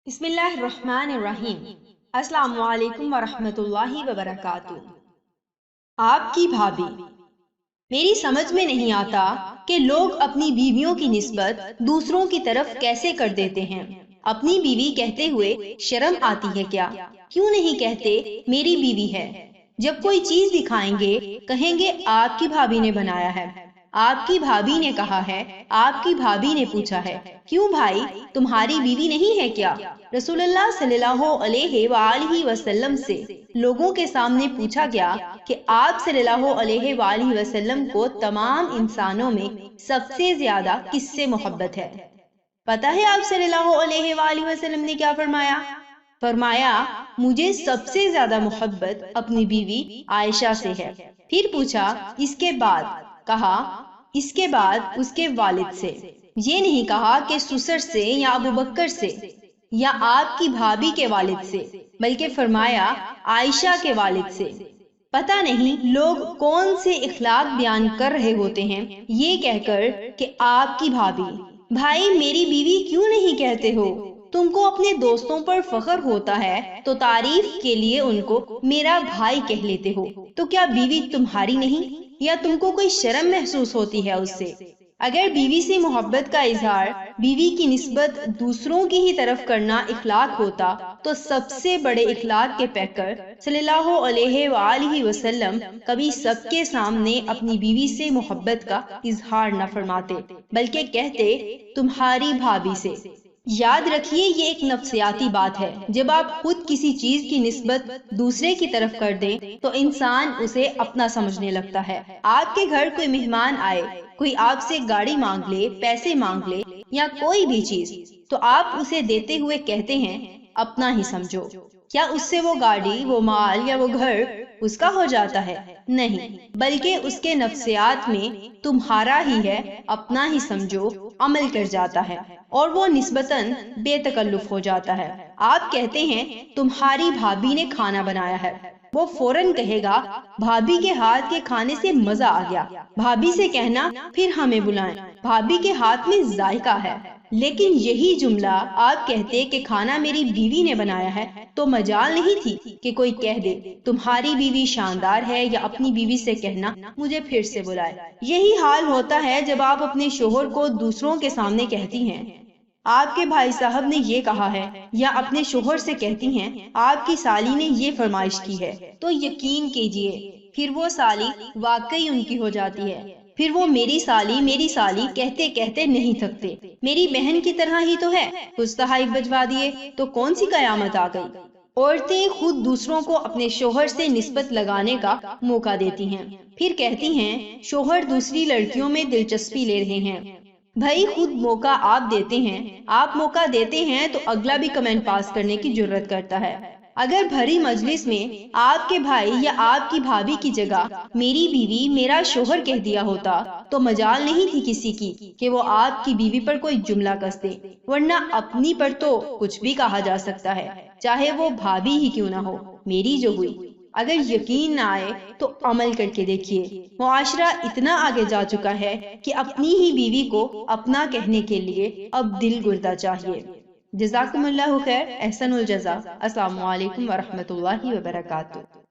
بسم اللہ الرحمن الرحیم۔ السلام علیکم ورحمۃ اللہ وبرکاتہ۔ آپ کی بھابھی۔ میری سمجھ میں نہیں آتا کہ لوگ اپنی بیویوں کی نسبت دوسروں کی طرف کیسے کر دیتے ہیں۔ اپنی بیوی کہتے ہوئے شرم آتی ہے کیا؟ کیوں نہیں کہتے میری بیوی ہے؟ جب کوئی چیز دکھائیں گے کہیں گے آپ کی بھابھی نے بنایا ہے، آپ کی بھابھی نے کہا ہے، آپ کی بھابھی نے پوچھا ہے۔ کیوں بھائی، تمہاری بیوی نہیں ہے کیا؟ رسول اللہ صلی اللہ علیہ وآلہ وسلم سے لوگوں کے سامنے پوچھا گیا کہ آپ صلی اللہ علیہ وآلہ وسلم کو تمام انسانوں میں سب سے زیادہ کس سے محبت ہے؟ پتہ ہے آپ صلی اللہ علیہ وآلہ وسلم نے کیا فرمایا؟ فرمایا مجھے سب سے زیادہ محبت اپنی بیوی عائشہ سے ہے۔ پھر پوچھا اس کے بعد؟ کہا اس کے بعد اس کے والد سے۔ یہ نہیں کہا کہ سسر سے یا ابو بکر سے یا آپ کی بھابھی کے والد سے، بلکہ فرمایا عائشہ کے والد سے۔ پتہ نہیں لوگ کون سے اخلاق بیان کر رہے ہوتے ہیں یہ کہہ کر کہ آپ کی بھابھی۔ بھائی میری بیوی کیوں نہیں کہتے ہو؟ تم کو اپنے دوستوں پر فخر ہوتا ہے تو تعریف کے لیے ان کو میرا بھائی کہہ لیتے ہو، تو کیا بیوی تمہاری نہیں؟ یا تم کو کوئی شرم محسوس ہوتی ہے اس سے؟ اگر بیوی سے محبت کا اظہار بیوی کی نسبت دوسروں کی ہی طرف کرنا اخلاق ہوتا تو سب سے بڑے اخلاق کے پیکر صلی اللہ علیہ وآلہ وسلم کبھی سب کے سامنے اپنی بیوی سے محبت کا اظہار نہ فرماتے، بلکہ کہتے تمہاری بھابھی سے۔ یاد رکھیے یہ ایک نفسیاتی بات ہے۔ جب آپ خود کسی چیز کی نسبت دوسرے کی طرف کر دیں تو انسان اسے اپنا سمجھنے لگتا ہے۔ آپ کے گھر کوئی مہمان آئے، کوئی آپ سے گاڑی مانگ لے، پیسے مانگ لے یا کوئی بھی چیز، تو آپ اسے دیتے ہوئے کہتے ہیں اپنا ہی سمجھو۔ کیا اس سے وہ گاڑی، وہ مال یا وہ گھر اس کا ہو جاتا ہے؟ نہیں، بلکہ اس کے نفسیات میں تمہارا ہی ہے، اپنا ہی سمجھو عمل کر جاتا ہے اور وہ نسبتاً بے تکلف ہو جاتا ہے۔ آپ کہتے ہیں تمہاری بھابھی نے کھانا بنایا ہے، وہ فوراً کہے گا بھابھی کے ہاتھ کے کھانے سے مزہ آ گیا۔ بھابھی سے کہنا پھر ہمیں بلائیں، بھابھی کے ہاتھ میں ذائقہ ہے۔ لیکن یہی جملہ آپ کہتے کہ کھانا میری بیوی نے بنایا ہے تو مجال نہیں تھی کہ کوئی کہہ دے تمہاری بیوی شاندار ہے، یا اپنی بیوی سے کہنا مجھے پھر سے بلائے۔ یہی حال ہوتا ہے جب آپ اپنے شوہر کو دوسروں کے سامنے کہتی ہیں آپ کے بھائی صاحب نے یہ کہا ہے، یا اپنے شوہر سے کہتی ہیں آپ کی سالی نے یہ فرمائش کی ہے، تو یقین کیجئے پھر وہ سالی واقعی ان کی ہو جاتی ہے۔ پھر وہ میری سالی کہتے کہتے نہیں تھکتے۔ میری بہن کی طرح ہی تو ہے، کچھ تحائف بجوا دیے تو کون سی قیامت آ گئی۔ عورتیں خود دوسروں کو اپنے شوہر سے نسبت لگانے کا موقع دیتی ہیں، پھر کہتی ہیں شوہر دوسری لڑکیوں میں دلچسپی لے رہے ہیں۔ بھائی خود موقع آپ دیتے ہیں، آپ موقع دیتے ہیں تو اگلا بھی کمنٹ پاس کرنے کی جرت کرتا ہے۔ اگر بھری مجلس میں آپ کے بھائی یا آپ کی بھابھی کی جگہ میری بیوی، میرا شوہر کہہ دیا ہوتا تو مجال نہیں تھی کسی کی کہ وہ آپ کی بیوی پر کوئی جملہ کس دے، ورنہ اپنی پر تو کچھ بھی کہا جا سکتا ہے، چاہے وہ بھابھی ہی کیوں نہ ہو، میری جو ہوئی۔ اگر یقین نہ آئے تو عمل کر کے دیکھیے۔ معاشرہ اتنا آگے جا چکا ہے کہ اپنی ہی بیوی کو اپنا کہنے کے لیے اب دل گردہ چاہیے۔ جزاکم اللہ خیر، احسن الجزا۔ السلام علیکم ورحمۃ اللہ وبرکاتہ۔